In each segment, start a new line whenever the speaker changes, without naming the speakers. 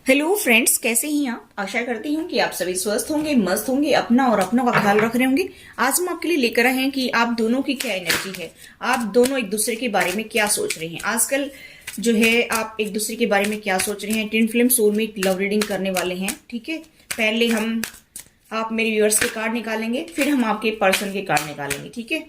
Hello friends, कैसे हैं आप। आशा करती हूँ कि आप सभी स्वस्थ होंगे, मस्त होंगे, अपना और अपनों का ख्याल रख रहे होंगे। आज हम आपके लिए लेकर आए हैं कि आप दोनों की क्या एनर्जी है, आप दोनों एक दूसरे के बारे में क्या सोच रहे हैं आजकल। जो है आप एक दूसरे के बारे में क्या सोच रहे हैं। Twin flame soulmate love reading करने वाले हैं, ठीक है। पहले हम आप मेरे व्यूअर्स के कार्ड निकालेंगे, फिर हम आपके पर्सन के कार्ड निकालेंगे, ठीक है।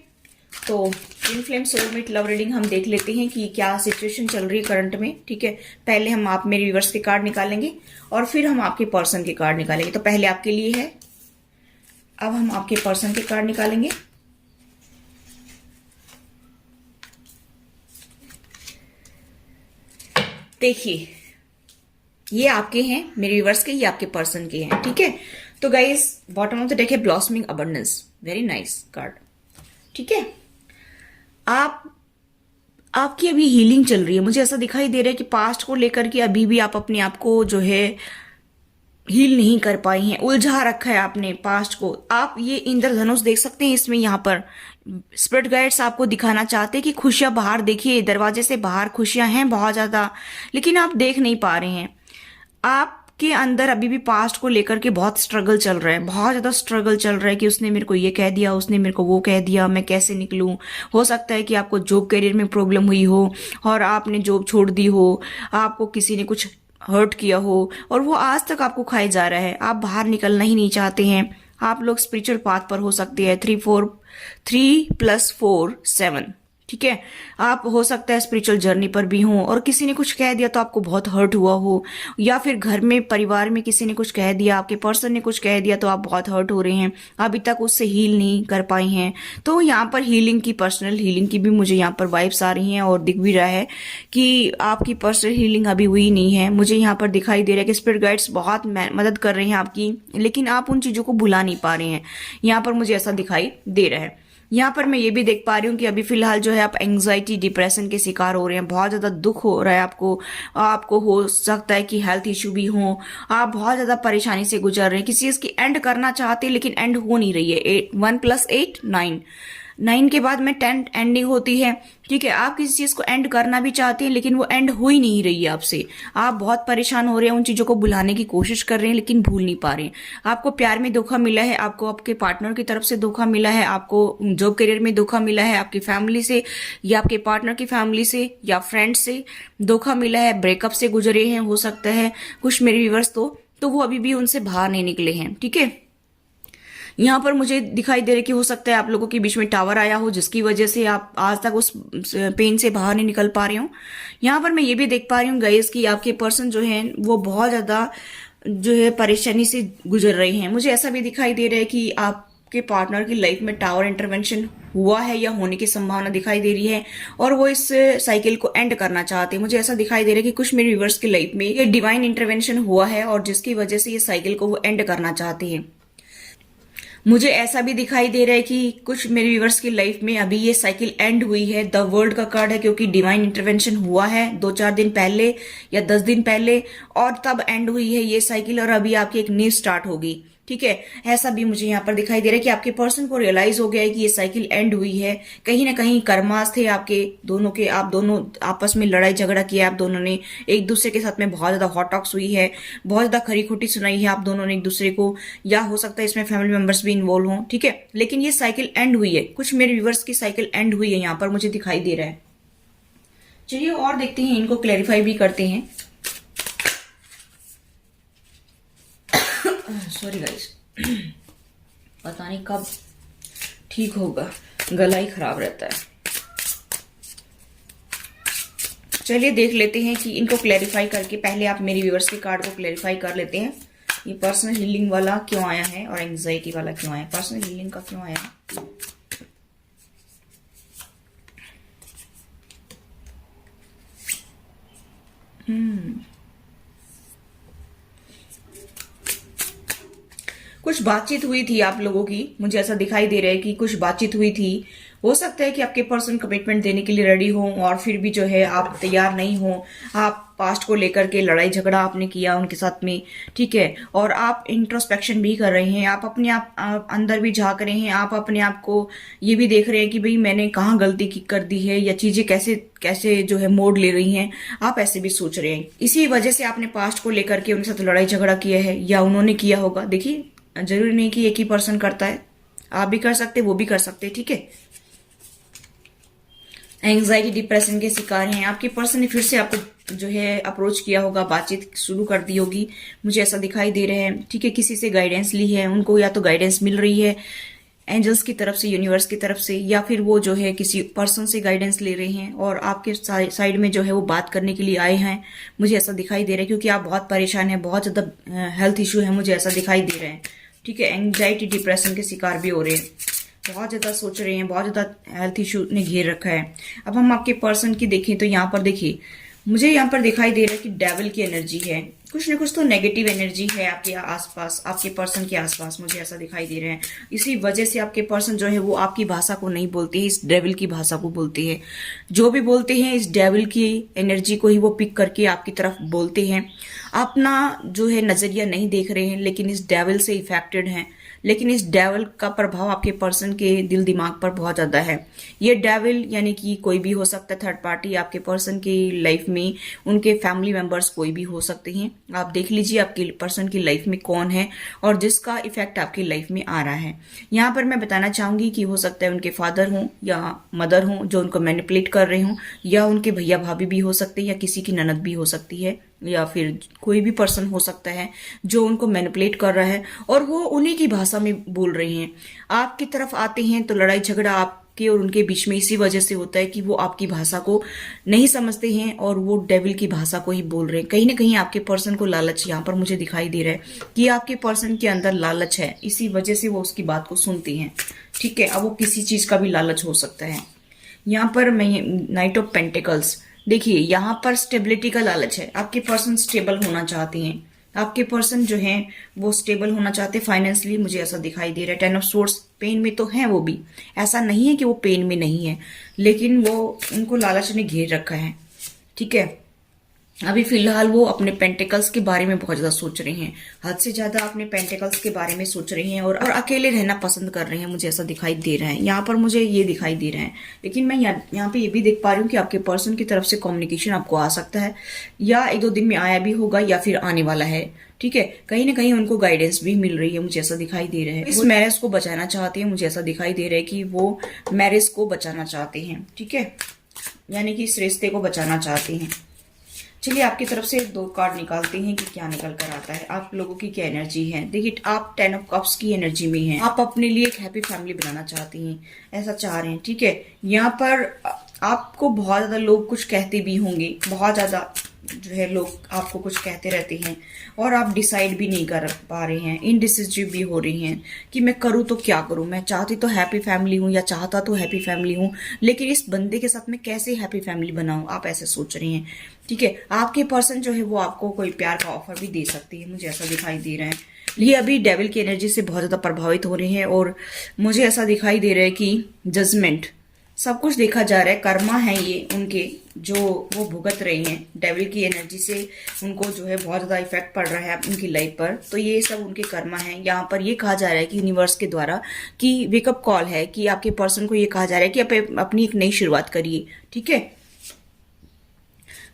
तो twin flame soulmate love reading हम देख लेते हैं कि क्या सिचुएशन चल रही है करंट में, ठीक है। पहले हम आप मेरे व्यूवर्स के कार्ड निकालेंगे और फिर हम आपके पर्सन के कार्ड निकालेंगे। तो पहले आपके लिए है, अब हम आपके पर्सन के कार्ड निकालेंगे। देखिए, ये आपके हैं मेरे व्यूवर्स के, ये आपके पर्सन के हैं, ठीक है। तो guys, bottom of the deck है blossoming abundance, very nice card, ठीक है। आप आपकी अभी हीलिंग चल रही है, मुझे ऐसा दिखाई दे रहा है कि पास्ट को लेकर के अभी भी आप अपने आप को जो है हील नहीं कर पाई हैं, उलझा रखा है आपने पास्ट को। आप ये इंद्रधनुष देख सकते हैं, इसमें यहाँ पर स्पिरिट गाइड्स आपको दिखाना चाहते हैं कि खुशियां बाहर देखिए, दरवाजे से बाहर खुशियां हैं बहुत ज्यादा, लेकिन आप देख नहीं पा रहे हैं। आपके अंदर अभी भी पास्ट को लेकर के बहुत स्ट्रगल चल रहा है, बहुत ज्यादा स्ट्रगल चल रहा है कि उसने मेरे को ये कह दिया, उसने मेरे को वो कह दिया, मैं कैसे निकलूं। हो सकता है कि आपको जॉब करियर में प्रॉब्लम हुई हो और आपने जॉब छोड़ दी हो, आपको किसी ने कुछ हर्ट किया हो और वो आज तक आपको खाए जा रहा है, आप बाहर निकलना ही नहीं चाहते हैं। आप लोग स्पिरिचुअल पाथ पर हो सकते हैं, 3+4 7, ठीक है। आप हो सकता है स्पिरिचुअल जर्नी पर भी हो और किसी ने कुछ कह दिया तो आपको बहुत हर्ट हुआ हो, या फिर घर में परिवार में किसी ने कुछ कह दिया, आपके पर्सन ने कुछ कह दिया तो आप बहुत हर्ट हो रहे हैं, अभी तक उससे हील नहीं कर पाए हैं। तो यहाँ पर हीलिंग की, पर्सनल हीलिंग की भी मुझे यहाँ पर वाइब्स आ रही हैं और दिख भी रहा है कि आपकी पर्सनल हीलिंग अभी हुई नहीं है। मुझे यहाँ पर दिखाई दे रहा है कि स्पिरिट गाइड्स बहुत मदद कर रहे हैं आपकी, लेकिन आप उन चीजों को भुला नहीं पा रहे हैं। यहाँ पर मुझे ऐसा दिखाई दे रहा है। यहाँ पर मैं ये भी देख पा रही हूँ कि अभी फिलहाल जो है आप एंग्जाइटी, डिप्रेशन के शिकार हो रहे हैं, बहुत ज्यादा दुख हो रहा है आपको। आपको हो सकता है कि हेल्थ इश्यू भी हो, आप बहुत ज्यादा परेशानी से गुजर रहे हैं, किसी चीज की एंड करना चाहते हैं लेकिन एंड हो नहीं रही है। 1+8 9, 9 के बाद में 10 एंडिंग होती है, ठीक है। आप किसी चीज को एंड करना भी चाहते हैं लेकिन वो एंड हो ही नहीं रही है आपसे। आप बहुत परेशान हो रहे हैं, उन चीजों को भुलाने की कोशिश कर रहे हैं लेकिन भूल नहीं पा रहे हैं। आपको प्यार में धोखा मिला है, आपको आपके पार्टनर की तरफ से धोखा मिला है, आपको जॉब करियर में धोखा मिला है, आपकी फैमिली से या आपके पार्टनर की फैमिली से या फ्रेंड से धोखा मिला है, ब्रेकअप से गुजरे हैं हो सकता है कुछ मेरे व्यूअर्स। तो वो अभी भी उनसे बाहर नहीं निकले हैं, ठीक है। यहाँ पर मुझे दिखाई दे रहा है कि हो सकता है आप लोगों के बीच में टावर आया हो जिसकी वजह से आप आज तक उस पेन से बाहर नहीं निकल पा रहे हो। यहाँ पर मैं ये भी देख पा रही हूँ गाइस कि आपके पर्सन जो है वो बहुत ज्यादा जो है परेशानी से गुजर रहे हैं। मुझे ऐसा भी दिखाई दे रहा है कि आपके पार्टनर की लाइफ में टावर इंटरवेंशन हुआ है या होने की संभावना दिखाई दे रही है और वो इस साइकिल को एंड करना चाहते हैं। मुझे ऐसा दिखाई दे रहा है कि कुछ मेरे व्यूअर्स की लाइफ में ये डिवाइन इंटरवेंशन हुआ है और जिसकी वजह से ये साइकिल को वो एंड करना चाहते हैं। मुझे ऐसा भी दिखाई दे रहा है कि कुछ मेरे व्यूवर्स की लाइफ में अभी ये साइकिल एंड हुई है। द वर्ल्ड का कार्ड है क्योंकि डिवाइन इंटरवेंशन हुआ है 2-4 दिन पहले या 10 दिन पहले और तब एंड हुई है ये साइकिल और अभी आपकी एक न्यू स्टार्ट होगी, ठीक है। ऐसा भी मुझे यहाँ पर दिखाई दे रहा है कि आपके पर्सन को रियलाइज हो गया है कि ये साइकिल एंड हुई है। कहीं ना कहीं कर्मास थे आपके दोनों के, आप दोनों आपस में लड़ाई झगड़ा किया, आप दोनों ने एक दूसरे के साथ में बहुत ज्यादा हॉट टॉक्स हुई है, बहुत ज्यादा खरी खोटी सुनाई है आप दोनों ने एक दूसरे को, या हो सकता है इसमें फैमिली मेंबर्स भी इन्वॉल्व हों, ठीक है। लेकिन ये साइकिल एंड हुई है, कुछ मेरे व्यूवर्स की साइकिल एंड हुई है यहाँ पर मुझे दिखाई दे रहा है। चलिए और देखते हैं, इनको क्लैरिफाई भी करते हैं। सॉरी गाइस, पता नहीं कब ठीक होगा, गला ही खराब रहता है। चलिए देख लेते हैं कि इनको क्लैरिफाई करके, पहले आप मेरी व्यूअर्स के कार्ड को क्लैरिफाई कर लेते हैं। ये पर्सनल हीलिंग वाला क्यों आया है और एंग्जाइटी वाला क्यों आया, पर्सनल हीलिंग का क्यों आया। कुछ बातचीत हुई थी आप लोगों की, मुझे ऐसा दिखाई दे रहा है कि कुछ बातचीत हुई थी हो सकता है कि आपके पर्सन कमिटमेंट देने के लिए रेडी हो और फिर भी जो है आप तैयार नहीं हो। आप पास्ट को लेकर के लड़ाई झगड़ा आपने किया उनके साथ में, ठीक है, और आप इंट्रोस्पेक्शन भी कर रहे हैं, आप अपने आप अंदर भी झांक रहे हैं, आप अपने आप को ये भी देख रहे हैं कि भाई मैंने कहाँ गलती कर दी है या चीजें कैसे कैसे जो है मोड़ ले रही हैं, आप ऐसे भी सोच रहे हैं। इसी वजह से आपने पास्ट को लेकर के उनके साथ लड़ाई झगड़ा किया है या उन्होंने किया होगा। देखिए, जरूरी नहीं कि एक ही पर्सन करता है, आप भी कर सकते, वो भी कर सकते, ठीक है। एंग्जाइटी डिप्रेशन के शिकार हैं, आपके पर्सन ने फिर से आपको जो है अप्रोच किया होगा, बातचीत शुरू कर दी होगी, मुझे ऐसा दिखाई दे रहा है, ठीक है। किसी से गाइडेंस ली है, उनको या तो गाइडेंस मिल रही है एंजल्स की तरफ से, यूनिवर्स की तरफ से, या फिर वो जो है किसी पर्सन से गाइडेंस ले रहे हैं और आपके साइड में जो है वो बात करने के लिए आए हैं, मुझे ऐसा दिखाई दे रहा है, क्योंकि आप बहुत परेशान हैं, बहुत ज्यादा हेल्थ इश्यू है, मुझे ऐसा दिखाई दे रहा है, ठीक है। एंग्जाइटी डिप्रेशन के शिकार भी हो रहे हैं, बहुत ज्यादा सोच रहे हैं, बहुत ज्यादा हेल्थ इशू ने घेर रखा है। अब हम आपके पर्सन की देखें तो यहाँ पर देखिए, मुझे यहाँ पर दिखाई दे रहा है कि डेविल की एनर्जी है, कुछ ना कुछ तो नेगेटिव एनर्जी है आपके आसपास, आपके पर्सन के आसपास, मुझे ऐसा दिखाई दे रहा है। इसी वजह से आपके पर्सन जो है वो आपकी भाषा को नहीं बोलते हैं, इस डेविल की भाषा को बोलते हैं। जो भी बोलते हैं इस डेविल की एनर्जी को ही वो पिक करके आपकी तरफ बोलते हैं। अपना जो है नजरिया नहीं देख रहे हैं, लेकिन इस डेविल से इफेक्टेड हैं, लेकिन इस डेविल का प्रभाव आपके पर्सन के दिल दिमाग पर बहुत ज्यादा है। ये डेविल यानी कि कोई भी हो सकता है, थर्ड पार्टी आपके पर्सन की लाइफ में, उनके फैमिली मेंबर्स कोई भी हो सकते हैं। आप देख लीजिए आपके पर्सन की लाइफ में कौन है और जिसका इफेक्ट आपकी लाइफ में आ रहा है। यहाँ पर मैं बताना चाहूंगी कि हो सकता है उनके फादर हों या मदर हों जो उनको मैनिपुलेट कर रहे हों, या उनके भैया भाभी भी हो सकते हैं, या किसी की ननद भी हो सकती है, या फिर कोई भी पर्सन हो सकता है जो उनको मैनिपुलेट कर रहा है और वो उन्हीं की भाषा में बोल रहे हैं। आपकी तरफ आते हैं तो लड़ाई झगड़ा आपके और उनके बीच में इसी वजह से होता है कि वो आपकी भाषा को नहीं समझते हैं और वो डेविल की भाषा को ही बोल रहे हैं। कहीं ना कहीं आपके पर्सन को लालच यहाँ पर मुझे दिखाई दे रहा है कि आपके पर्सन के अंदर लालच है, इसी वजह से वो उसकी बात को सुनती हैं, ठीक है। अब वो किसी चीज का भी लालच हो सकता है। यहाँ पर मैं नाइट ऑफ पेंटिकल्स देखिए, यहाँ पर स्टेबिलिटी का लालच है, आपके पर्सन स्टेबल होना चाहते हैं, आपके पर्सन जो हैं वो स्टेबल होना चाहते हैं फाइनेंशियली, मुझे ऐसा दिखाई दे रहा है। टेन ऑफ सोर्स, पेन में तो है वो भी, ऐसा नहीं है कि वो पेन में नहीं है, लेकिन वो उनको लालच ने घेर रखा है, ठीक है। अभी फिलहाल वो अपने पेंटिकल्स के बारे में बहुत ज्यादा सोच रहे हैं, हद से ज्यादा अपने पेंटिकल्स के बारे में सोच रहे हैं और अकेले रहना पसंद कर रहे हैं, मुझे ऐसा दिखाई दे रहा है। यहाँ पर मुझे ये दिखाई दे रहा है, लेकिन मैं यहाँ पे ये भी देख पा रही हूँ कि आपके पर्सन की तरफ से कम्युनिकेशन आपको आ सकता है, या एक दो दिन में आया भी होगा या फिर आने वाला है, ठीक है। कहीं ना कहीं उनको गाइडेंस भी मिल रही है, मुझे ऐसा दिखाई दे रहा है। इस मैरिज को बचाना चाहते हैं, मुझे ऐसा दिखाई दे रहा है कि वो मैरिज को बचाना चाहते हैं, ठीक है, यानी कि इस रिश्ते को बचाना चाहते हैं। चलिए आपकी तरफ से 2 कार्ड निकालते हैं कि क्या निकल कर आता है, आप लोगों की क्या एनर्जी है। देखिए, आप 10 ऑफ कप्स की एनर्जी में हैं, आप अपने लिए एक हैप्पी फैमिली बनाना चाहती हैं, ऐसा चाह रहे हैं, ठीक है। यहाँ पर आपको बहुत ज्यादा लोग कुछ कहते भी होंगे, बहुत ज्यादा जो है लोग आपको कुछ कहते रहते हैं और आप डिसाइड भी नहीं कर पा रहे हैं, इनडिसिसिव भी हो रही हैं कि मैं करूँ तो क्या करूँ। मैं चाहती तो हैप्पी फैमिली हूँ या चाहता तो हैप्पी फैमिली हूँ, लेकिन इस बंदे के साथ मैं कैसे हैप्पी फैमिली बनाऊँ, आप ऐसे सोच रही हैं, ठीक है। आपके पर्सन जो है वो आपको कोई प्यार का ऑफर भी दे सकती है, मुझे ऐसा दिखाई दे रहा है। ये अभी डेविल की एनर्जी से बहुत ज्यादा प्रभावित हो रहे हैं और मुझे ऐसा दिखाई दे रहा है कि जजमेंट, सब कुछ देखा जा रहा है, कर्मा है ये उनके जो वो भुगत रहे हैं डेविल की एनर्जी से, उनको जो है बहुत ज्यादा इफेक्ट पड़ रहा है उनकी लाइफ पर, तो ये सब उनके कर्मा है। यहाँ पर ये कहा जा रहा है कि यूनिवर्स के द्वारा कि वेकअप कॉल है, कि आपके पर्सन को ये कहा जा रहा है कि आप अपनी एक नई शुरुआत करिए, ठीक है।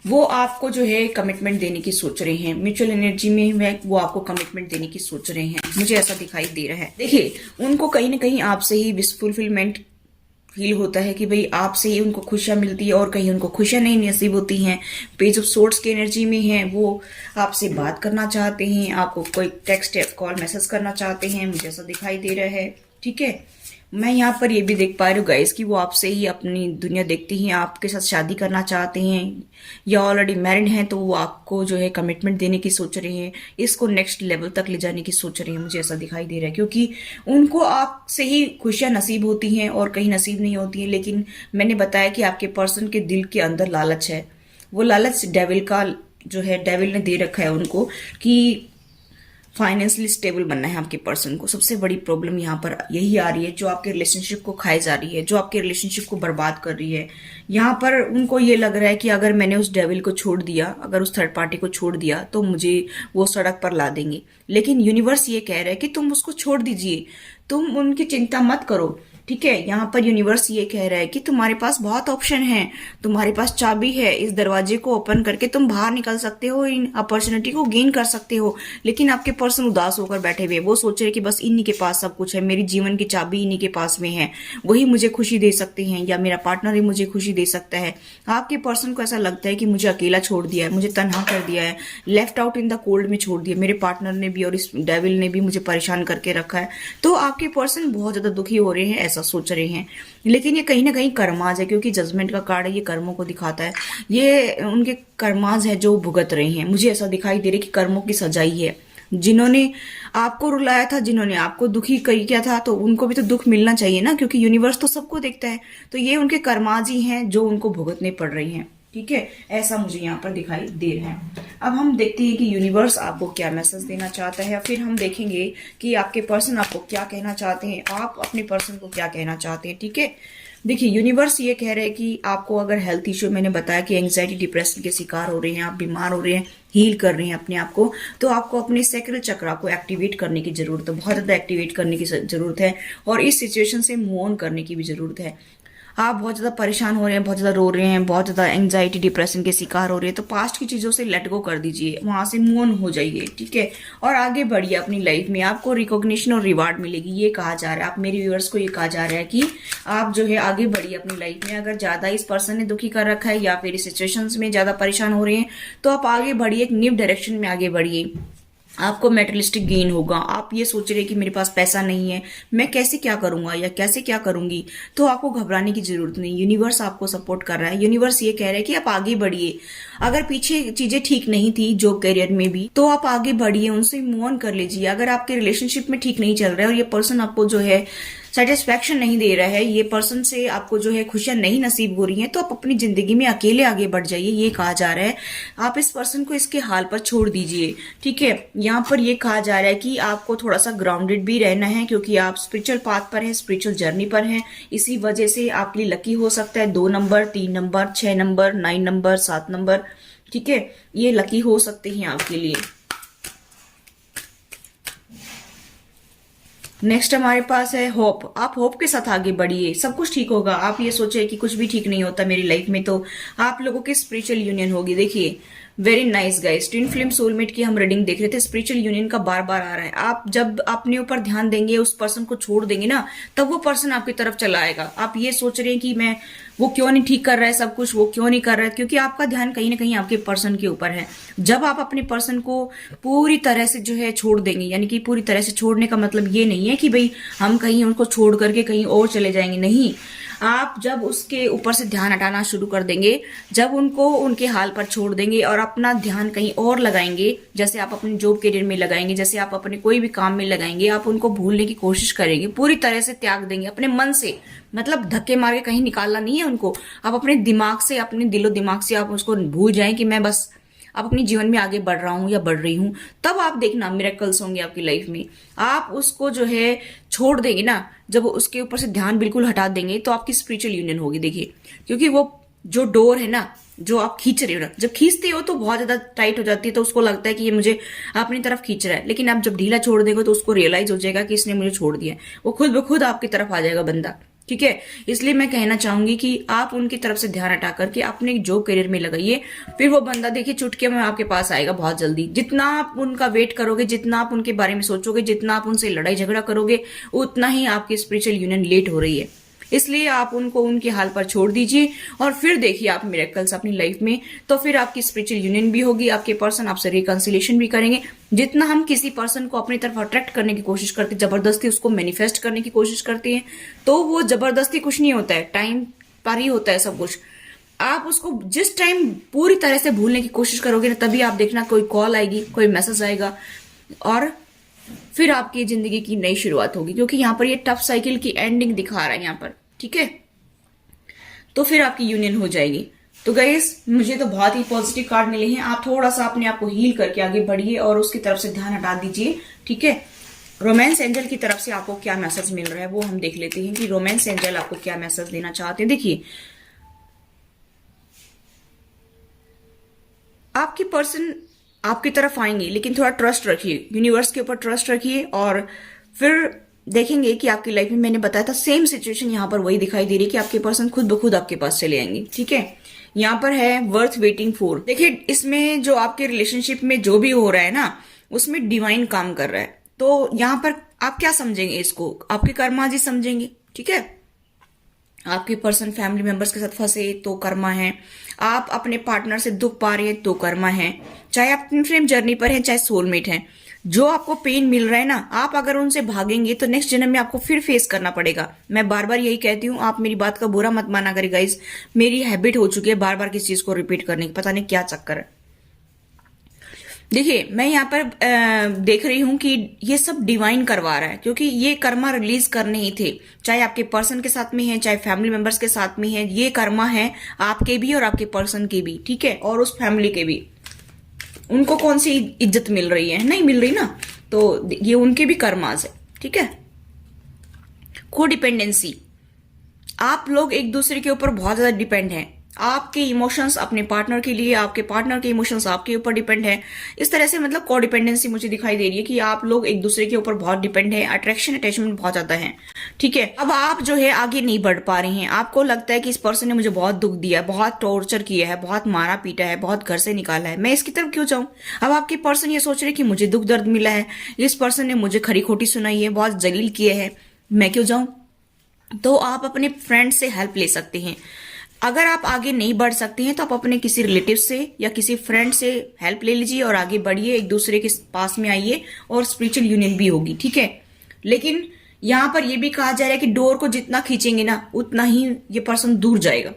वो आपको जो है कमिटमेंट देने की सोच रहे हैं, म्यूचुअल एनर्जी में वो आपको कमिटमेंट देने की सोच रहे हैं, मुझे ऐसा दिखाई दे रहा है। देखिए, उनको कहीं ना कहीं आपसे ही विश फुलफिलमेंट फील होता है कि भाई आपसे ही उनको खुशियां मिलती है और कहीं उनको खुशियां नहीं नसीब होती हैं। पेज ऑफ सोर्ड्स की एनर्जी में है, वो आपसे बात करना चाहते हैं, आपको कोई टेक्स्ट या कॉल मैसेज करना चाहते हैं, मुझे ऐसा दिखाई दे रहा है, ठीक है। मैं यहाँ पर ये भी देख पा रही हूँ गाइस कि वो आपसे ही अपनी दुनिया देखती हैं, आपके साथ शादी करना चाहते हैं, या ऑलरेडी मैरिड हैं तो वो आपको जो है कमिटमेंट देने की सोच रहे हैं, इसको नेक्स्ट लेवल तक ले जाने की सोच रहे हैं, मुझे ऐसा दिखाई दे रहा है। क्योंकि उनको आपसे ही खुशियां नसीब होती हैं और कहीं नसीब नहीं होती हैं, लेकिन मैंने बताया कि आपके पर्सन के दिल के अंदर लालच है, वो लालच डेविल का जो है, डेविल ने दे रखा है उनको कि फाइनेंशियली स्टेबल बनना है आपके पर्सन को। सबसे बड़ी प्रॉब्लम यहाँ पर यही आ रही है जो आपके रिलेशनशिप को खाए जा रही है, जो आपके रिलेशनशिप को बर्बाद कर रही है। यहाँ पर उनको ये लग रहा है कि अगर मैंने उस डेविल को छोड़ दिया, अगर उस थर्ड पार्टी को छोड़ दिया तो मुझे वो सड़क पर ला देंगे। लेकिन यूनिवर्स ये कह रहा है कि तुम उसको छोड़ दीजिए, तुम उनकी चिंता मत करो। ठीक है, यहाँ पर यूनिवर्स ये कह रहा है कि तुम्हारे पास बहुत ऑप्शन है, तुम्हारे पास चाबी है, इस दरवाजे को ओपन करके तुम बाहर निकल सकते हो, इन अपॉर्चुनिटी को गेन कर सकते हो। लेकिन आपके पर्सन उदास होकर बैठे हुए, वो सोच रहे कि बस इन्हीं के पास सब कुछ है, मेरी जीवन की चाबी इन्हीं के पास में है, वही मुझे खुशी दे सकते हैं, या मेरा पार्टनर ही मुझे खुशी दे सकता है। आपके पर्सन को ऐसा लगता है कि मुझे अकेला छोड़ दिया है, मुझे तन्हा कर दिया है, left out in the cold में छोड़ दिया, मेरे पार्टनर ने भी और इस डेविल ने भी मुझे परेशान करके रखा है। तो आपके पर्सन बहुत ज्यादा दुखी हो रहे हैं, ऐसा सोच रहे हैं। लेकिन ये कहीं ना कहीं कर्माज है, क्योंकि जजमेंट का कार्ड है, ये कर्मों को दिखाता है। ये उनके कर्माज है जो भुगत रहे हैं। मुझे ऐसा दिखाई दे रहा है कि कर्मों की सजाई है। जिन्होंने आपको रुलाया था, जिन्होंने आपको दुखी किया था, तो उनको भी तो दुख मिलना चाहिए ना, क्योंकि यूनिवर्स तो सबको देखता है। तो ये उनके कर्माज ही हैं जो उनको भुगतने पड़ रही हैं। ठीक है, ऐसा मुझे यहाँ पर दिखाई दे रहा है। अब हम देखते हैं कि यूनिवर्स आपको क्या मैसेज देना चाहता है, फिर हम देखेंगे कि आपके पर्सन आपको क्या कहना चाहते हैं, आप अपने पर्सन को क्या कहना चाहते हैं। ठीक है, देखिए यूनिवर्स ये कह रहे हैं कि आपको अगर हेल्थ इश्यू, मैंने बताया कि एंग्जाइटी डिप्रेशन के शिकार हो रहे हैं, आप बीमार हो रहे हैं, हील कर रहे हैं अपने आप को, तो आपको अपने सैक्रल चक्रा को एक्टिवेट करने की जरूरत है, बहुत ज्यादा एक्टिवेट करने की जरूरत है, और इस सिचुएशन से मूव ऑन करने की भी जरूरत है। आप बहुत ज्यादा परेशान हो रहे हैं, बहुत ज्यादा रो रहे हैं, बहुत ज्यादा एंग्जाइटी डिप्रेशन के शिकार हो रहे हैं, तो पास्ट की चीजों से लेट गो कर दीजिए, वहां से मूव ऑन हो जाइए। ठीक है, और आगे बढ़िए अपनी लाइफ में, आपको रिकॉग्निशन और रिवार्ड मिलेगी, ये कहा जा रहा है। आप मेरे व्यूअर्स को ये कहा जा रहा है कि आप जो है आगे बढ़िए अपनी लाइफ में। अगर ज्यादा इस पर्सन ने दुखी कर रखा है या फिर इस सिचुएशन में ज्यादा परेशान हो रहे हैं, तो आप आगे बढ़िए, एक न्यू डायरेक्शन में आगे बढ़िए। आपको मेटेरियलिस्टिक गेन होगा। आप ये सोच रहे हैं कि मेरे पास पैसा नहीं है, मैं कैसे क्या करूंगा या कैसे क्या करूंगी, तो आपको घबराने की जरूरत नहीं। यूनिवर्स आपको सपोर्ट कर रहा है। यूनिवर्स ये कह रहा है कि आप आगे बढ़िए। अगर पीछे चीजें ठीक नहीं थी जॉब करियर में भी, तो आप आगे बढ़िए, उनसे मूव ऑन कर लीजिए। अगर आपके रिलेशनशिप में ठीक नहीं चल रहा है और ये पर्सन आपको जो है सेटिस्फैक्शन नहीं दे रहा है, ये पर्सन से आपको जो है खुशियां नहीं नसीब हो रही हैं, तो आप अपनी जिंदगी में अकेले आगे बढ़ जाइए, ये कहा जा रहा है। आप इस पर्सन को इसके हाल पर छोड़ दीजिए। ठीक है, यहाँ पर ये कहा जा रहा है कि आपको थोड़ा सा ग्राउंडेड भी रहना है, क्योंकि आप स्पिरिचुअल पाथ पर हैं, स्पिरिचुअल जर्नी पर हैं। इसी वजह से आपके लिए लकी हो सकता है 2 number, 3 number, 6 number, 9 number, 7 number. ठीक है, ये लकी हो सकते हैं आपके लिए। नेक्स्ट हमारे पास है होप। आप होप के साथ आगे बढ़िए, सब कुछ ठीक होगा। आप ये सोचे कि कुछ भी ठीक नहीं होता मेरी लाइफ में, तो आप लोगों की स्पिरिचुअल यूनियन होगी। देखिए, very nice guys, twin flame soulmate की हम रीडिंग देख रहे थे, स्पिरिचुअल यूनियन का बार बार आ रहा है। आप जब अपने ऊपर ध्यान देंगे, उस पर्सन को छोड़ देंगे ना, तब वो पर्सन आपकी तरफ चला आएगा। आप ये सोच रहे हैं कि मैं, वो क्यों नहीं ठीक कर रहा है सब कुछ, वो क्यों नहीं कर रहा है, क्योंकि आपका ध्यान कहीं ना कहीं आपके पर्सन के ऊपर है। जब आप अपने पर्सन को पूरी तरह से जो है छोड़ देंगे, यानी कि पूरी तरह से छोड़ने का मतलब ये नहीं है कि भाई हम कहीं उनको छोड़ करके कहीं और चले जाएंगे, नहीं। आप जब उसके ऊपर से ध्यान हटाना शुरू कर देंगे, जब उनको उनके हाल पर छोड़ देंगे और अपना ध्यान कहीं और लगाएंगे, जैसे आप अपने जॉब करियर में लगाएंगे, जैसे आप अपने कोई भी काम में लगाएंगे, आप उनको भूलने की कोशिश करेंगे, पूरी तरह से त्याग देंगे अपने मन से। मतलब धक्के मार के कहीं निकालना नहीं है उनको, आप अपने दिमाग से, अपने दिलो दिमाग से आप उसको भूल जाएं कि मैं बस आप अपने जीवन में आगे बढ़ रहा हूं या बढ़ रही हूं। तब आप देखना मिरेकल्स होंगे आपकी लाइफ में। आप उसको जो है छोड़ देंगे ना, जब उसके ऊपर से ध्यान बिल्कुल हटा देंगे, तो आपकी स्पिरिचुअल यूनियन होगी। देखिए, क्योंकि वो जो डोर है ना, जो आप खींच रहे हो ना, जब खींचते हो तो बहुत ज्यादा टाइट हो जाती है, तो उसको लगता है कि ये मुझे अपनी तरफ खींच रहा है। लेकिन आप जब ढीला छोड़ देंगे तो उसको रियलाइज हो जाएगा कि इसने मुझे छोड़ दिया है, वो खुद ब खुद आपकी तरफ आ जाएगा बंदा। ठीक है, इसलिए मैं कहना चाहूंगी कि आप उनकी तरफ से ध्यान हटा करके अपने जॉब करियर में लगाइए, फिर वो बंदा देखिए चुटकी में आपके पास आएगा बहुत जल्दी। जितना आप उनका वेट करोगे, जितना आप उनके बारे में सोचोगे, जितना आप उनसे लड़ाई झगड़ा करोगे, उतना ही आपकी स्पिरिचुअल यूनियन लेट हो रही है। इसलिए आप उनको उनके हाल पर छोड़ दीजिए और फिर देखिए आप मिरेकल्स अपनी लाइफ में। तो फिर आपकी स्पिरिचुअल यूनियन भी होगी, आपके पर्सन आपसे रिकंसिलेशन भी करेंगे। जितना हम किसी पर्सन को अपनी तरफ अट्रैक्ट करने की कोशिश करते हैं, जबरदस्ती उसको मैनिफेस्ट करने की कोशिश करते हैं, तो वो जबरदस्ती कुछ नहीं होता है, टाइम पर ही होता है सब कुछ। आप उसको जिस टाइम पूरी तरह से भूलने की कोशिश करोगे ना, तभी आप देखना कोई कॉल आएगी, कोई मैसेज आएगा और फिर आपकी जिंदगी की नई शुरुआत होगी। क्योंकि यहाँ पर ये टफ साइकिल की एंडिंग दिखा रहा है यहाँ पर। ठीक है, तो फिर आपकी यूनियन हो जाएगी। तो गाइस मुझे तो बहुत ही पॉजिटिव कार्ड मिले हैं। आप थोड़ा सा अपने आप को हील करके आगे बढ़िए और उसकी तरफ से ध्यान हटा दीजिए, ठीक है। रोमांस एंजल की तरफ से आपको क्या मैसेज मिल रहा है वो हम देख लेते हैं कि रोमांस एंजल आपको क्या मैसेज देना चाहते हैं। देखिए, आपकी पर्सन आपकी तरफ आएंगे, लेकिन थोड़ा ट्रस्ट रखिए, यूनिवर्स के ऊपर ट्रस्ट रखिए, और फिर देखेंगे कि आपकी लाइफ में मैंने बताया था सेम सिचुएशन यहाँ पर वही दिखाई दे रही है कि आपके पर्सन खुद ब खुद आपके पास चले आएंगे, ठीक है। यहाँ पर है वर्थ वेटिंग फॉर। देखिए, इसमें जो आपके रिलेशनशिप में जो भी हो रहा है ना, उसमें डिवाइन काम कर रहा है। तो यहाँ पर आप क्या समझेंगे, इसको आपके कर्मा जी समझेंगे, ठीक है। आपके पर्सन फैमिली मेंबर्स के साथ फंसे तो कर्मा है, आप अपने पार्टनर से दुख पा रहे हैं तो कर्मा है, चाहे आप ट्विन फ्लेम जर्नी पर हैं चाहे सोलमेट हैं। जो आपको पेन मिल रहा है ना, आप अगर उनसे भागेंगे तो नेक्स्ट जन्म में आपको फिर फेस करना पड़ेगा। मैं बार बार यही कहती हूँ, आप मेरी बात का बुरा मत माना करिए गाइस, मेरी हैबिट हो चुकी है बार बार किसी चीज को रिपीट करने की, पता नहीं क्या चक्कर है। देखिए, मैं यहाँ पर देख रही हूं कि ये सब डिवाइन करवा रहा है, क्योंकि ये कर्मा रिलीज करने ही थे, चाहे आपके पर्सन के साथ में है चाहे फैमिली मेंबर्स के साथ में है। ये कर्मा है आपके भी और आपके पर्सन के भी, ठीक है, और उस फैमिली के भी। उनको कौन सी इज्जत मिल रही है, नहीं मिल रही ना, तो ये उनके भी कर्माज है, ठीक है। को डिपेंडेंसी, आप लोग एक दूसरे के ऊपर बहुत ज्यादा डिपेंड हैं। आपके इमोशंस अपने पार्टनर के लिए, आपके पार्टनर के इमोशंस आपके ऊपर डिपेंड है। इस तरह से मतलब कोडिपेंडेंसी मुझे दिखाई दे रही है कि आप लोग एक दूसरे के ऊपर बहुत डिपेंड है, अट्रैक्शन अटैचमेंट बहुत ज्यादा है, ठीक है। अब आप जो है आगे नहीं बढ़ पा रहे हैं, आपको लगता है कि इस पर्सन ने मुझे बहुत दुख दिया, बहुत टॉर्चर किया है, बहुत मारा पीटा है, बहुत घर से निकाला है, मैं इसकी तरफ क्यों जाऊं। अब आपके पर्सन ये सोच रहे कि मुझे दुख दर्द मिला है, इस पर्सन ने मुझे खरी खोटी सुनाई है, बहुत जलील किए है, मैं क्यों जाऊं। तो आप अपने फ्रेंड से हेल्प ले सकते हैं। अगर आप आगे नहीं बढ़ सकते हैं तो आप अपने किसी रिलेटिव से या किसी फ्रेंड से हेल्प ले लीजिए और आगे बढ़िए, एक दूसरे के पास में आइए और स्पिरिचुअल यूनियन भी होगी, ठीक है। लेकिन यहां पर यह भी कहा जा रहा है कि डोर को जितना खींचेंगे ना उतना ही ये पर्सन दूर जाएगा।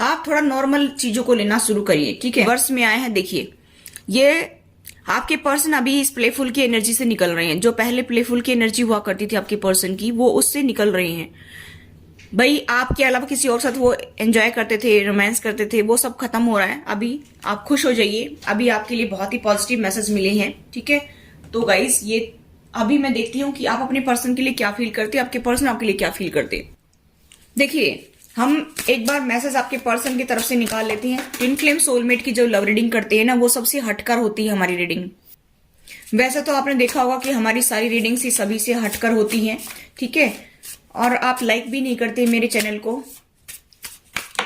आप थोड़ा नॉर्मल चीजों को लेना शुरू करिए, ठीक है। वर्ष में आए हैं, देखिए ये आपके पर्सन अभी इस प्लेफुल की एनर्जी से निकल रहे हैं। जो पहले प्लेफुल की एनर्जी हुआ करती थी आपके पर्सन की, वो उससे निकल रहे हैं। भाई आपके अलावा किसी और साथ वो एंजॉय करते थे, रोमांस करते थे, वो सब खत्म हो रहा है। अभी आप खुश हो जाइए, अभी आपके लिए बहुत ही पॉजिटिव मैसेज मिले हैं, ठीक है। तो गाइस ये अभी मैं देखती हूँ कि आप अपने पर्सन के लिए क्या फील करते हैं, आपके पर्सन आपके लिए क्या फील करते हैं। देखिए, हम एक बार मैसेज आपके पर्सन की तरफ से निकाल लेते हैं। ट्विन फ्लेम सोलमेट की जो लव रीडिंग करते हैं ना, वो सबसे हटकर होती है हमारी रीडिंग। वैसे तो आपने देखा होगा कि हमारी सारी रीडिंग्स ही सभी से हटकर होती हैं, ठीक है। और आप लाइक भी नहीं करते मेरे चैनल को,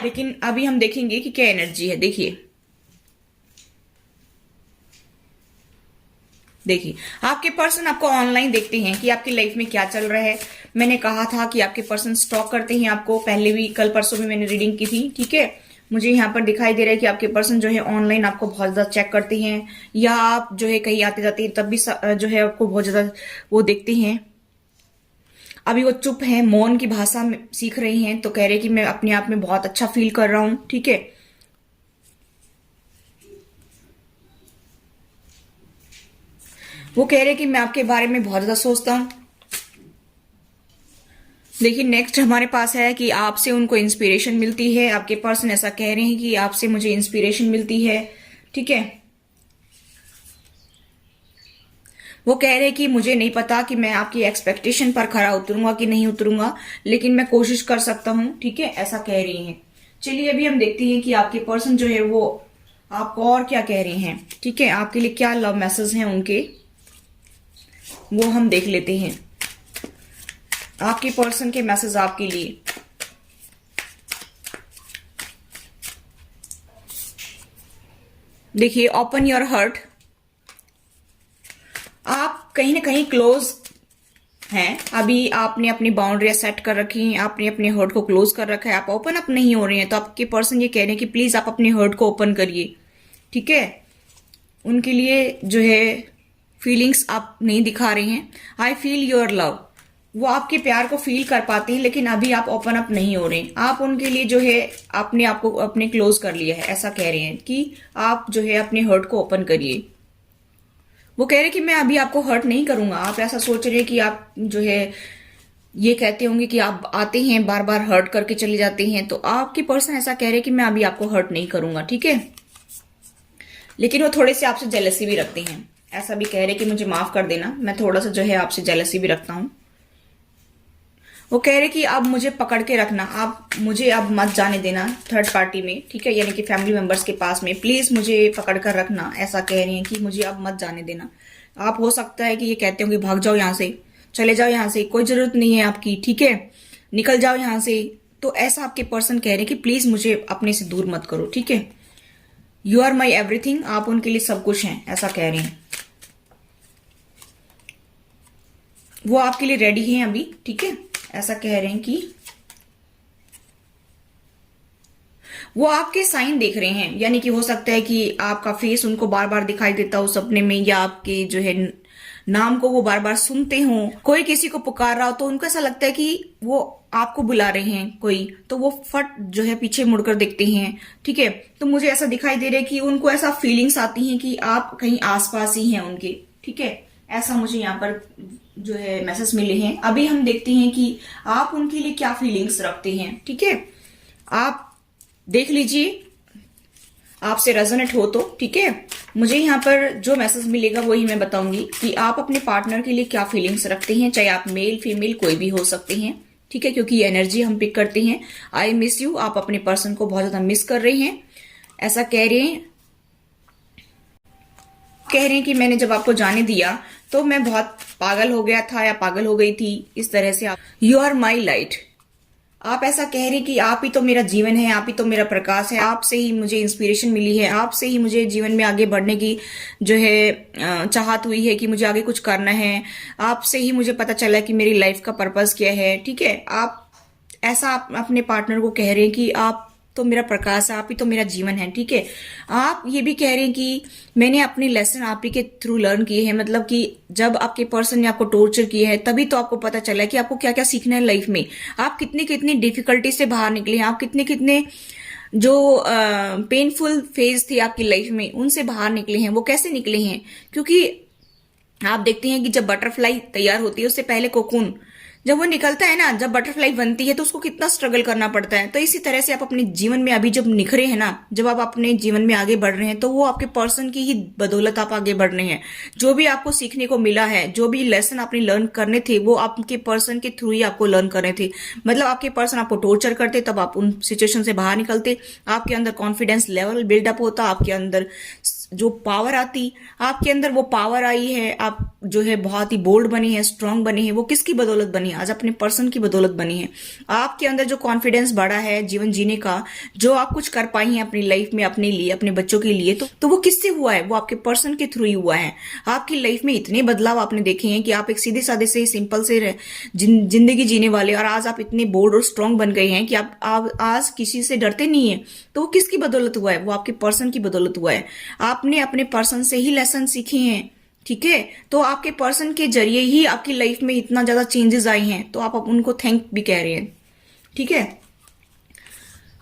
लेकिन अभी हम देखेंगे कि क्या एनर्जी है। देखिए आपके पर्सन आपको ऑनलाइन देखते हैं कि आपकी लाइफ में क्या चल रहा है। मैंने कहा था कि आपके पर्सन स्टॉक करते हैं आपको, पहले भी कल परसों भी मैंने रीडिंग की थी, ठीक है। मुझे यहाँ पर दिखाई दे रहा है कि आपके पर्सन जो है ऑनलाइन आपको बहुत ज्यादा चेक करते हैं, या आप जो है कहीं आते जाते तब भी जो है आपको बहुत ज्यादा वो देखते हैं। अभी वो चुप है, मौन की भाषा में सीख रही हैं, तो कह रहे कि मैं अपने आप में बहुत अच्छा फील कर रहा हूं, ठीक है। वो कह रहे कि मैं आपके बारे में बहुत ज्यादा सोचता हूं। देखिए नेक्स्ट हमारे पास है कि आपसे उनको इंस्पिरेशन मिलती है। आपके पर्सन ऐसा कह रहे हैं कि आपसे मुझे इंस्पिरेशन मिलती है, ठीक है। वो कह रहे कि मुझे नहीं पता कि मैं आपकी एक्सपेक्टेशन पर खरा उतरूंगा कि नहीं उतरूंगा, लेकिन मैं कोशिश कर सकता हूं, ठीक है, ऐसा कह रही हैं। चलिए अभी हम देखते हैं कि आपके पर्सन जो है वो आपको और क्या कह रहे हैं, ठीक है। आपके लिए क्या लव मैसेज हैं उनके, वो हम देख लेते हैं। आपके पर्सन के मैसेज आपके लिए। देखिए, ओपन योर हार्ट। आप कहीं ना कहीं क्लोज हैं, अभी आपने अपनी बाउंड्रियां सेट कर रखी हैं, आपने अपने हर्ट को क्लोज कर रखा है, आप ओपन अप नहीं हो रहे हैं। तो आपके पर्सन ये कह रहे हैं कि प्लीज आप अपने हर्ट को ओपन करिए, ठीक है। उनके लिए जो है फीलिंग्स आप नहीं दिखा रहे हैं। आई फील योर लव, वो आपके प्यार को फील कर पाते हैं, लेकिन अभी आप ओपन अप नहीं हो रहे हैं। आप उनके लिए जो है आपने आपको अपने क्लोज कर लिया है, ऐसा कह रहे हैं कि आप जो है अपने हर्ट को ओपन करिए। वो कह रहे कि मैं अभी आपको हर्ट नहीं करूंगा। आप ऐसा सोच रहे हैं कि आप जो है ये कहते होंगे कि आप आते हैं बार बार हर्ट करके चले जाते हैं, तो आपके पर्सन ऐसा कह रहे हैं कि मैं अभी आपको हर्ट नहीं करूंगा, ठीक है। लेकिन वो थोड़े से आपसे जेलसी भी रखते हैं, ऐसा भी कह रहे हैं कि मुझे माफ कर देना, मैं थोड़ा सा जो है आपसे जेलसी भी रखता हूं। वो कह रहे कि अब मुझे पकड़ के रखना, आप मुझे अब मत जाने देना थर्ड पार्टी में, ठीक है, यानी कि फैमिली मेंबर्स के पास में, प्लीज मुझे पकड़ कर रखना, ऐसा कह रही हैं कि मुझे अब मत जाने देना। आप हो सकता है कि ये कहते होंगे भाग जाओ यहाँ से, चले जाओ यहाँ से, कोई जरूरत नहीं है आपकी, ठीक है, निकल जाओ यहाँ से। तो ऐसा आपके पर्सन कह रहे हैं कि प्लीज मुझे अपने से दूर मत करो, ठीक है। यू आर माई एवरीथिंग, आप उनके लिए सब कुछ हैं, ऐसा कह रहे हैं। वो आपके लिए रेडी हैं अभी, ठीक है, ऐसा कह रहे हैं कि वो आपके साइन देख रहे हैं, यानी कि हो सकता है कि आपका फेस उनको बार बार दिखाई देता हो सपने में, या आपके जो है नाम को वो बार बार सुनते हो, कोई किसी को पुकार रहा हो तो उनको ऐसा लगता है कि वो आपको बुला रहे हैं कोई, तो वो फट जो है पीछे मुड़कर देखते हैं, ठीक है। तो मुझे ऐसा दिखाई दे रहा है कि उनको ऐसा फीलिंग्स आती हैं कि आप कहीं आसपास ही हैं उनके, ठीक है, ऐसा मुझे यहाँ पर जो है मैसेज मिले हैं। अभी हम देखते हैं कि आप उनके लिए क्या फीलिंग्स रखते हैं, ठीक है। आप देख लीजिए, आपसे रेजोनेट हो तो, ठीक है। मुझे यहाँ पर जो मैसेज मिलेगा वही मैं बताऊंगी कि आप अपने पार्टनर के लिए क्या फीलिंग्स रखते हैं, चाहे आप मेल फीमेल कोई भी हो सकते हैं, ठीक है, क्योंकि ये एनर्जी हम पिक करते हैं। आई मिस यू, आप अपने पर्सन को बहुत ज्यादा मिस कर रहे हैं, ऐसा कह रहे हैं। कह रहे हैं कि मैंने जब आपको जाने दिया तो मैं बहुत पागल हो गया था या पागल हो गई थी, इस तरह से आप यू आर माई लाइट, आप ऐसा कह रहे हैं कि आप ही तो मेरा जीवन है, आप ही तो मेरा प्रकाश है, आपसे ही मुझे इंस्पिरेशन मिली है, आपसे ही मुझे जीवन में आगे बढ़ने की जो है चाहत हुई है कि मुझे आगे कुछ करना है, आपसे ही मुझे पता चला कि मेरी लाइफ का पर्पस क्या है, ठीक है। आप ऐसा आप अपने पार्टनर को कह रहे हैं कि आप तो मेरा प्रकाश है, आप ही तो मेरा जीवन है, ठीक है। आप ये भी कह रहे हैं कि मैंने अपनी लेसन आप ही के थ्रू लर्न किए हैं, मतलब कि जब आपके पर्सन ने आपको टॉर्चर किया है तभी तो आपको पता चला है कि आपको क्या क्या सीखना है लाइफ में, आप कितनी कितनी डिफिकल्टी से बाहर निकले हैं, आप कितने कितने जो पेनफुल फेज थी आपकी लाइफ में उनसे बाहर निकले हैं। वो कैसे निकले हैं, क्योंकि आप देखते हैं कि जब बटरफ्लाई तैयार होती है उससे पहले कोकून जब वो निकलता है ना, जब बटरफ्लाई बनती है तो उसको कितना स्ट्रगल करना पड़ता है। तो इसी तरह से आप अपने जीवन में अभी जब निखरे हैं ना, जब आप अपने जीवन में आगे बढ़ रहे हैं तो वो आपके पर्सन की ही बदौलत आप आगे बढ़ रहे हैं। जो भी आपको सीखने को मिला है, जो भी लेसन आपने लर्न करने थे वो आपके पर्सन के थ्रू ही आपको लर्न करने थे। मतलब आपके पर्सन आपको टॉर्चर करते तब आप उन सिचुएशन से बाहर निकलते, आपके अंदर कॉन्फिडेंस लेवल बिल्डअप होता, आपके अंदर जो पावर आती, आपके अंदर वो पावर आई है, आप जो है बहुत ही बोल्ड बनी है, स्ट्रांग बनी है। वो किसकी बदौलत बनी है? आज अपने पर्सन की बदौलत बनी है। आपके अंदर जो कॉन्फिडेंस बढ़ा है जीवन जीने का, जो आप कुछ कर पाई हैं अपनी लाइफ में, अपने लिए, अपने बच्चों के लिए, तो वो किससे हुआ है? वो आपके पर्सन के थ्रू ही हुआ है। आपकी लाइफ में इतने बदलाव आपने देखे हैं कि आप एक सीधे साधे से सिंपल से जिंदगी जीने वाले, और आज आप इतने बोल्ड और स्ट्रांग बन गए हैं कि आप आज किसी से डरते नहीं है। तो वो किसकी बदौलत हुआ है? वो आपके पर्सन की बदौलत हुआ है। आपने अपने पर्सन से ही लेसन सीखे हैं, ठीक है। तो आपके पर्सन के जरिए ही आपकी लाइफ में इतना ज्यादा चेंजेस आए हैं, तो आप उनको थैंक भी कह रहे हैं, ठीक है।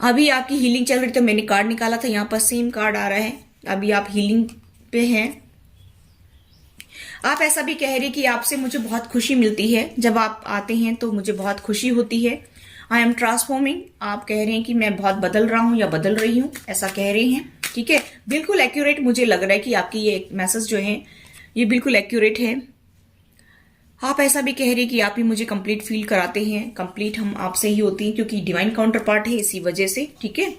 अभी आपकी हीलिंग चल रही, तो मैंने कार्ड निकाला था, यहाँ पर सेम कार्ड आ रहा है। अभी आप हीलिंग पे हैं। आप ऐसा भी कह रहे कि आपसे मुझे बहुत खुशी मिलती है, जब आप आते हैं तो मुझे बहुत खुशी होती है। आई एम ट्रांसफॉर्मिंग, आप कह रहे हैं कि मैं बहुत बदल रहा हूं या बदल रही हूं, ऐसा कह रहे हैं, ठीक है। बिल्कुल एक्यूरेट मुझे लग रहा है कि आपकी ये मैसेज जो है ये बिल्कुल एक्यूरेट है। आप ऐसा भी कह रहे हैं कि आप ही मुझे कंप्लीट फील कराते हैं। कंप्लीट हम आपसे ही होती हैं क्योंकि डिवाइन काउंटर पार्ट है, इसी वजह से, ठीक है।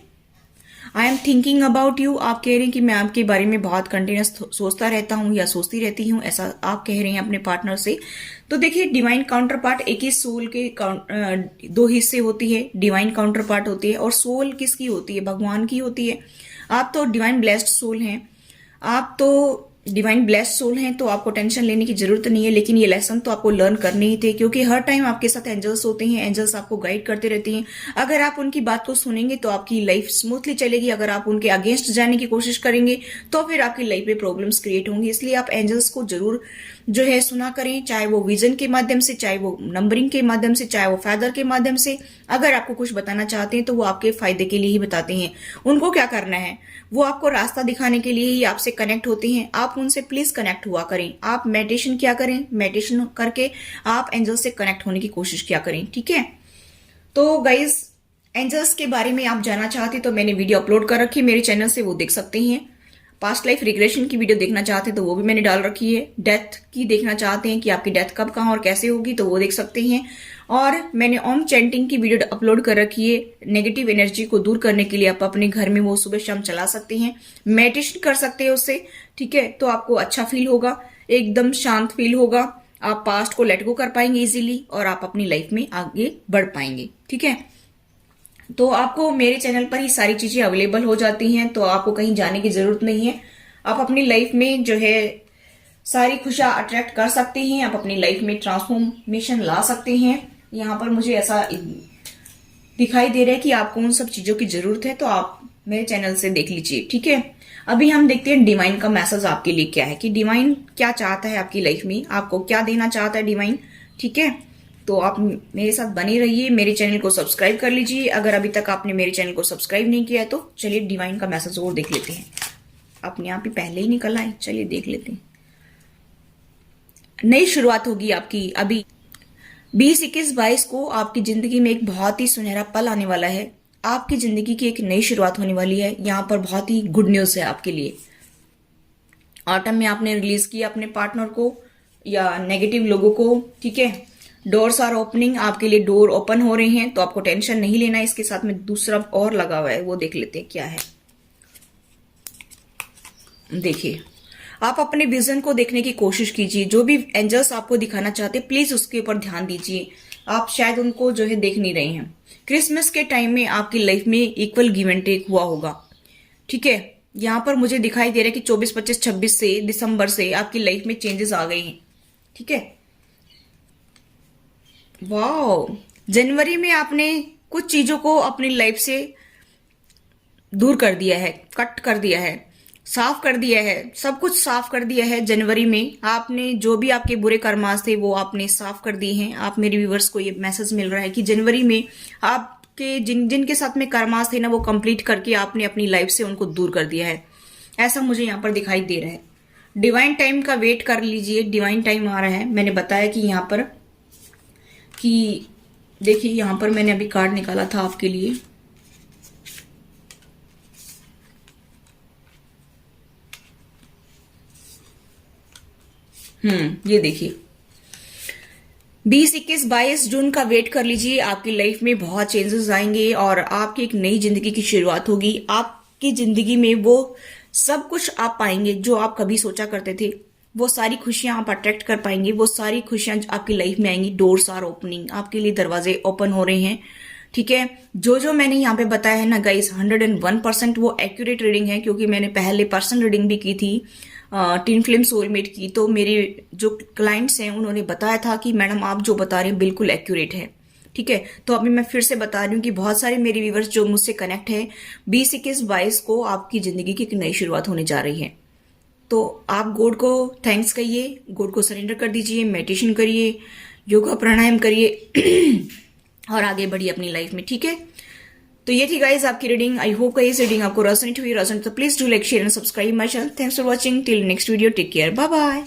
I am thinking about you, आप कह रहे हैं कि मैं आपके बारे में बहुत कंटिन्यूस सोचता रहता हूँ या सोचती रहती हूँ, ऐसा आप कह रहे हैं अपने पार्टनर से। तो देखिए, डिवाइन काउंटर पार्ट एक ही सोल के दो हिस्से होती है। डिवाइन काउंटर पार्ट होती है और सोल किसकी होती है? भगवान की होती है। आप तो डिवाइन ब्लेस्ड सोल हैं, आप तो डिवाइन ब्लेस्ड सोल हैं, तो आपको टेंशन लेने की जरूरत नहीं है। लेकिन ये लेसन तो आपको लर्न करने ही थे, क्योंकि हर टाइम आपके साथ एंजल्स होते हैं, एंजल्स आपको गाइड करते रहते हैं। अगर आप उनकी बात को सुनेंगे तो आपकी लाइफ स्मूथली चलेगी। अगर आप उनके अगेंस्ट जाने की कोशिश करेंगे तो फिर आपकी लाइफ में प्रॉब्लम्स क्रिएट होंगी। इसलिए आप एंजल्स को जरूर जो है सुना करें, चाहे वो विजन के माध्यम से, चाहे वो नंबरिंग के माध्यम से, चाहे वो फैदर के माध्यम से। अगर आपको कुछ बताना चाहते हैं तो वो आपके फायदे के लिए ही बताते हैं। उनको क्या करना है? वो आपको रास्ता दिखाने के लिए ही आपसे कनेक्ट होते हैं। आप आप उनसे प्लीज कनेक्ट हुआ करें। आप मेडिटेशन किया करें, मेडिटेशन करके आप एंजल से कनेक्ट होने की कोशिश किया करें, ठीक है। तो गाइज एंजल्स के बारे में आप जानना चाहते तो मैंने वीडियो अपलोड कर रखी है मेरे चैनल से, वो देख सकते हैं। पास्ट लाइफ रिग्रेशन की वीडियो देखना चाहते हैं तो वो भी मैंने डाल रखी है। डेथ की देखना चाहते हैं कि आपकी डेथ कब, कहाँ और कैसे होगी, तो वो देख सकते हैं। और मैंने ओम चैंटिंग की वीडियो अपलोड कर रखी है। नेगेटिव एनर्जी को दूर करने के लिए आप अपने घर में वो सुबह शाम चला सकते हैं, मेडिटेशन कर सकते हैं उससे, ठीक है। तो आपको अच्छा फील होगा, एकदम शांत फील होगा। आप पास्ट को लेट गो कर पाएंगे इजीली और आप अपनी लाइफ में आगे बढ़ पाएंगे, ठीक है। तो आपको मेरे चैनल पर ही सारी चीजें अवेलेबल हो जाती हैं, तो आपको कहीं जाने की जरूरत नहीं है। आप अपनी लाइफ में जो है सारी खुशियां अट्रैक्ट कर सकते हैं, आप अपनी लाइफ में ट्रांसफॉर्मेशन ला सकते हैं। यहाँ पर मुझे ऐसा दिखाई दे रहा है कि आपको उन सब चीजों की जरूरत है, तो आप मेरे चैनल से देख लीजिए, ठीक है। अभी हम देखते हैं डिवाइन का मैसेज आपके लिए क्या है, कि डिवाइन क्या चाहता है आपकी लाइफ में, आपको क्या देना चाहता है डिवाइन, ठीक है। तो आप मेरे साथ बने रहिए, मेरे चैनल को सब्सक्राइब कर लीजिए। अगर अभी तक आपने मेरे चैनल को सब्सक्राइब नहीं किया है तो चलिए डिवाइन का मैसेज और देख लेते हैं। अपने आप ही पहले ही निकल आए, चलिए देख लेते हैं। नई शुरुआत होगी आपकी अभी 20, 21, 22 को आपकी जिंदगी में एक बहुत ही सुनहरा पल आने वाला है। आपकी जिंदगी की एक नई शुरुआत होने वाली है। यहाँ पर बहुत ही गुड न्यूज है आपके लिए। ऑटम में आपने रिलीज किया अपने पार्टनर को या नेगेटिव लोगों को, ठीक है। डोर्स आर ओपनिंग, आपके लिए डोर ओपन हो रहे हैं, तो आपको टेंशन नहीं लेना है। इसके साथ में दूसरा और लगा हुआ है, वो देख लेते हैं क्या है। देखिए, आप अपने विजन को देखने की कोशिश कीजिए। जो भी एंजल्स आपको दिखाना चाहते हैं प्लीज उसके ऊपर ध्यान दीजिए। आप शायद उनको जो है देख नहीं रहे हैं। क्रिसमस के टाइम में आपकी लाइफ में इक्वल गिव एंड टेक हुआ होगा, ठीक है। यहाँ पर मुझे दिखाई दे रहा है कि 24, 25, 26 से दिसंबर से आपकी लाइफ में चेंजेस आ गए हैं, ठीक है। वाह, जनवरी में आपने कुछ चीजों को अपनी लाइफ से दूर कर दिया है, कट कर दिया है, साफ कर दिया है, सब कुछ साफ कर दिया है। जनवरी में आपने जो भी आपके बुरे कर्मास थे वो आपने साफ कर दिए हैं। आप मेरे व्यूवर्स को ये मैसेज मिल रहा है कि जनवरी में आपके जिनके साथ में कर्मास थे ना, वो कंप्लीट करके आपने अपनी लाइफ से उनको दूर कर दिया है, ऐसा मुझे यहाँ पर दिखाई दे रहा है। डिवाइन टाइम का वेट कर लीजिए, डिवाइन टाइम आ रहा है। मैंने बताया कि यहाँ पर कि देखिए, यहां पर मैंने अभी कार्ड निकाला था आपके लिए। ये देखिए 20, 21, 22 जून का वेट कर लीजिए। आपकी लाइफ में बहुत चेंजेस आएंगे और आपकी एक नई जिंदगी की शुरुआत होगी। आपकी जिंदगी में वो सब कुछ आप पाएंगे जो आप कभी सोचा करते थे। वो सारी खुशियां आप अट्रैक्ट कर पाएंगे, वो सारी खुशियां आपकी लाइफ में आएंगी। डोर्स आर ओपनिंग, आपके लिए दरवाजे ओपन हो रहे हैं, ठीक है। जो मैंने यहाँ पे बताया है ना गाइस, 101% वो एक्यूरेट रीडिंग है, क्योंकि मैंने पहले पर्सनल रीडिंग भी की थी टीन फ्लेम सोलमेट की। तो मेरे जो क्लाइंट्स हैं उन्होंने बताया था कि मैडम आप जो बता रहे हैं बिल्कुल एक्यूरेट है, ठीक है। तो अभी मैं फिर से बता रही हूँ कि बहुत सारे मेरे व्यूवर्स जो मुझसे कनेक्ट है, 20, 21, 22 को आपकी जिंदगी की एक नई शुरुआत होने जा रही है। तो आप गॉड को थैंक्स कहिए, गॉड को सरेंडर कर दीजिए, मेडिटेशन करिए, योगा प्राणायाम करिए और आगे बढ़िए अपनी लाइफ में, ठीक है। तो ये थी गाइस आपकी reading. I hope guys reading आपको रेजोनेट हुई। तो please do like, share and subscribe my channel. Thanks for watching. Till next video, take care, bye bye.